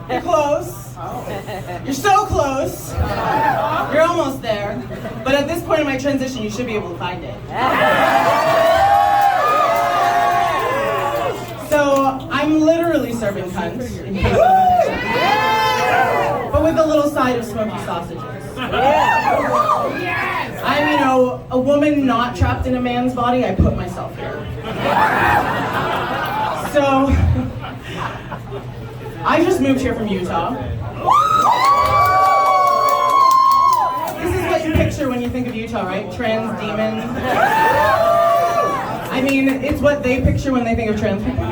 You're close. You're so close. You're almost there. But at this point in my transition, you should be able to find it. So I'm literally serving cunt, in case you but with a little side of smoky sausages. I'm, a woman not trapped in a man's body. I put myself here. So I just moved here from Utah. This is what you picture when you think of Utah, right? Trans demon. I mean, it's what they picture when they think of trans people.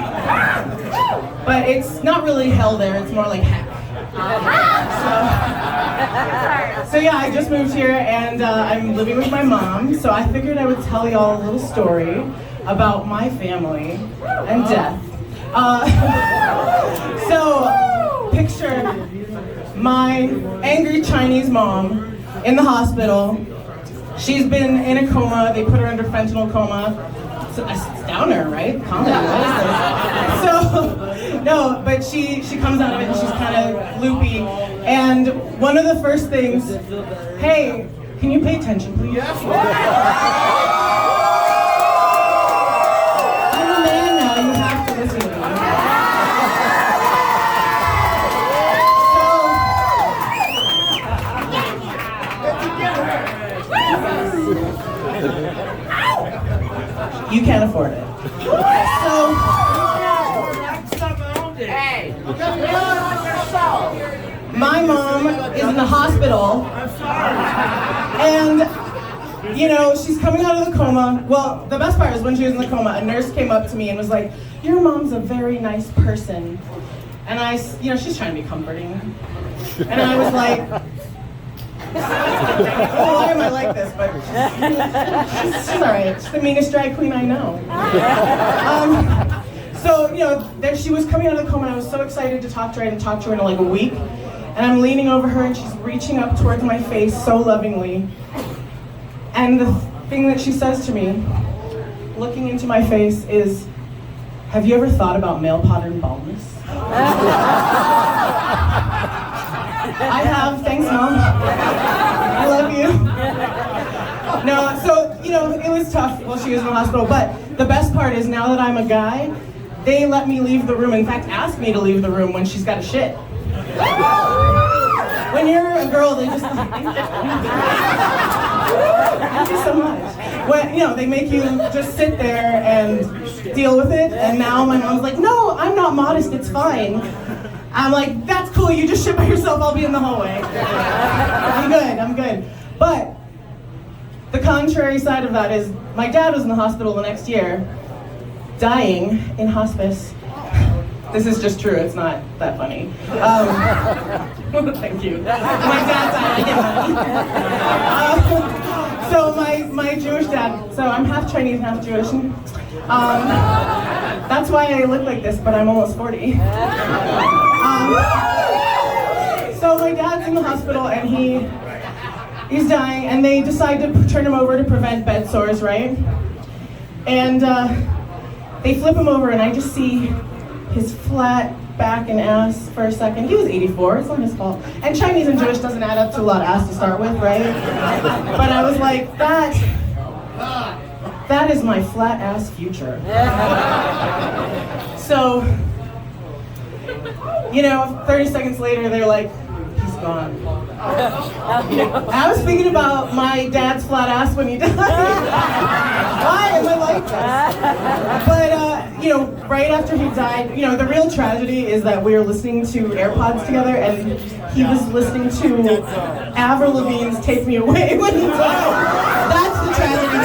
But it's not really hell there, it's more like heck. So yeah, I just moved here and I'm living with my mom, so I figured I would tell y'all a little story about my family and death. So, picture my angry Chinese mom in the hospital. She's been in a coma, they put her under fentanyl coma. So, it's downer, right? Comedy, what is this? So, no, but she comes out of it and she's kind of loopy. And one of the first things, hey, can you pay attention, please? Yes. I'm a man now, you have to listen to me. You can't afford it. So, my mom is in the hospital, and she's coming out of the coma. Well, the best part is when she was in the coma, a nurse came up to me and was like, "Your mom's a very nice person," and she's trying to be comforting, and I was like, oh, why am I like this? But she's all right. She's the meanest drag queen I know. So, there she was coming out of the coma, and I was so excited to talk to her. I hadn't talked to her in like a week. And I'm leaning over her, and she's reaching up towards my face so lovingly. And the thing that she says to me, looking into my face, is, "Have you ever thought about male pattern baldness?" I have, thanks Mom. I love you. No, so, it was tough while she was in the hospital, but the best part is now that I'm a guy, they let me leave the room, in fact ask me to leave the room when she's got a shit. When you're a girl, they just thank you so much. When, they make you just sit there and deal with it, and now my mom's like, "No, I'm not modest, it's fine." I'm like, "That's cool, you just shit by yourself, I'll be in the hallway." I'm good. But the contrary side of that is my dad was in the hospital the next year, dying in hospice. This is just true, it's not that funny. Thank you. My dad died. So my Jewish dad, so I'm half Chinese and half Jewish. That's why I look like this, but I'm almost 40. So my dad's in the hospital and he's dying, and they decide to turn him over to prevent bed sores, right? And they flip him over, and I just see his flat back and ass for a second. He was 84, it's not his fault. And Chinese and Jewish doesn't add up to a lot of ass to start with, right? But I was like, that is my flat ass future. So, 30 seconds later, they're like, "He's gone." I was thinking about my dad's flat ass when he died. Why am I like this? But, right after he died, the real tragedy is that we were listening to AirPods together, and he was listening to Avril Lavigne's "Take Me Away" when he died. That's the tragedy.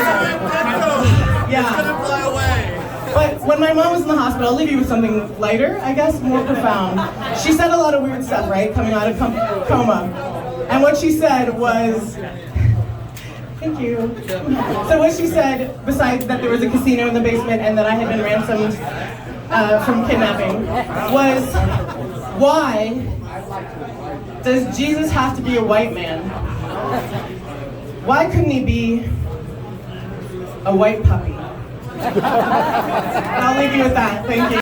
Yeah. But when my mom was in the hospital, I'll leave you with something lighter, I guess, more profound. She said a lot of weird stuff, right, coming out of coma. And what she said was, thank you. So what she said, besides that there was a casino in the basement and that I had been ransomed from kidnapping, was, why does Jesus have to be a white man? Why couldn't he be a white puppy? And I'll leave you with that. Thank you.